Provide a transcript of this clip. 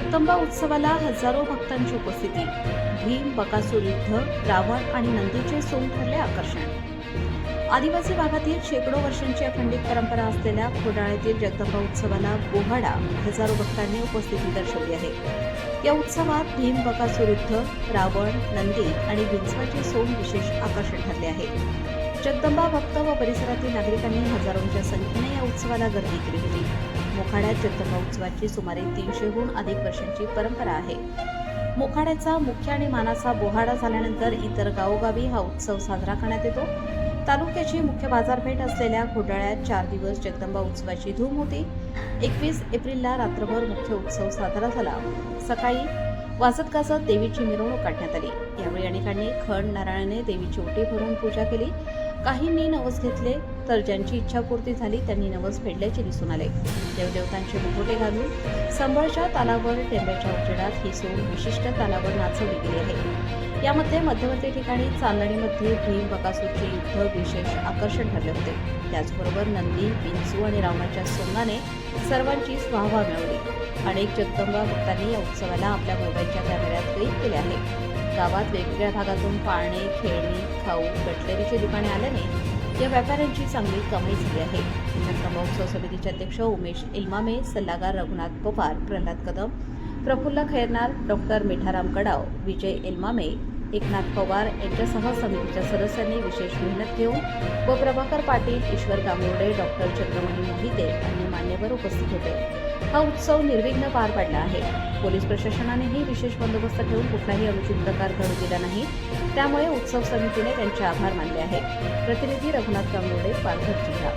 जगदंबा उत्सवाला हजारो भक्तांची उपस्थिती. भीम, बकासूर युद्ध, रावण आणि नंदीचे सोंग ठरले आकर्षण. आदिवासी भागातील शेकडो वर्षांची अखंडित परंपरा असलेल्या खोडाळ्यातील जगदंबा उत्सवाला बोहाडा हजारो भक्तांनी उपस्थिती दर्शवली आहे. या उत्सवात भीम, बकासूर युद्ध, रावण, नंदी आणि विंचवाचे सोंग विशेष आकर्षण ठरले आहे. जगदंबा भक्त व परिसरातील नागरिकांनी हजारोंच्या संख्येने या उत्सवाला गर्दी केली होती. मोखाड्यात जगदंबा उत्सवाची सुमारे 300हून अधिक वर्षांची परंपरा आहे. मोखाड्याचा मुख्य आणि मानाचा बोहाडा झाल्यानंतर इतर गावोगावी हा उत्सव साजरा करण्यात येतो. तालुक्याची मुख्य बाजारपेठ असलेल्या खोडाळ्यात 4 दिवस जगदंबा उत्सवाची धूम होती. 21 एप्रिलला रात्रभर मुख्य उत्सव साजरा झाला. सकाळी वाजत गाजत देवीची मिरवणूक काढण्यात आली. यावेळी अनेकांनी खण नारळाने देवीची ओटी भरून पूजा केली. काहींनी नवस घेतले तर ज्यांची इच्छापूर्ती झाली त्यांनी नवस फेडल्याचे दिसून आले. देवदेवतांचे मुखोटे घालून संबळच्या तालावर टेंब्याच्या उजेडात ही सोंग विशिष्ट तालावर नाचवली गेली आहे. यामध्ये मध्यवर्ती ठिकाणी चांदणीमध्ये भीम, बकासूरचे युद्ध विशेष आकर्षण ठरले होते. त्याचबरोबर नंदी, विंचू आणि रावणाच्या सोंगाने सर्वांचीच वाहवा मिळवली. अनेक जगदंबा भक्तांनी या उत्सवाला आपल्या मोबाईलच्या कॅमेऱ्यात कैद केले आहे. गावात वेगवेगळ्या भागातून पाळणे, खेळणी, खाऊ, कटलरीची दुकाने आल्याने या व्यापाऱ्यांची चांगली कमाई झाली आहे. जगदंबा उत्सव समितीचे अध्यक्ष उमेश इल्मामे, सल्लागार रघुनाथ पवार, प्रल्हाद कदम, प्रफुल्ल खैरनार, डॉक्टर मिठाराम कडाव, विजय इल्मामे, एकनाथ पवार यांच्यासह समितीच्या सदस्यांनी विशेष मेहनत घेऊन व प्रभाकर पाटील, ईश्वर गांगुर्डे, डॉक्टर चंद्रमणी मोहिते आणि मान्यवर उपस्थित होते. हा उत्सव निर्विघ्न पार पडला आहे. पोलीस प्रशासनानेही विशेष बंदोबस्त ठेवून कुठलाही अनुचित प्रकार घडू दिला नाही. त्यामुळे उत्सव समितीने त्यांचे आभार मानले आहेत. प्रतिनिधी रघुनाथ गांगुर्डे, पालघर जिल्हा.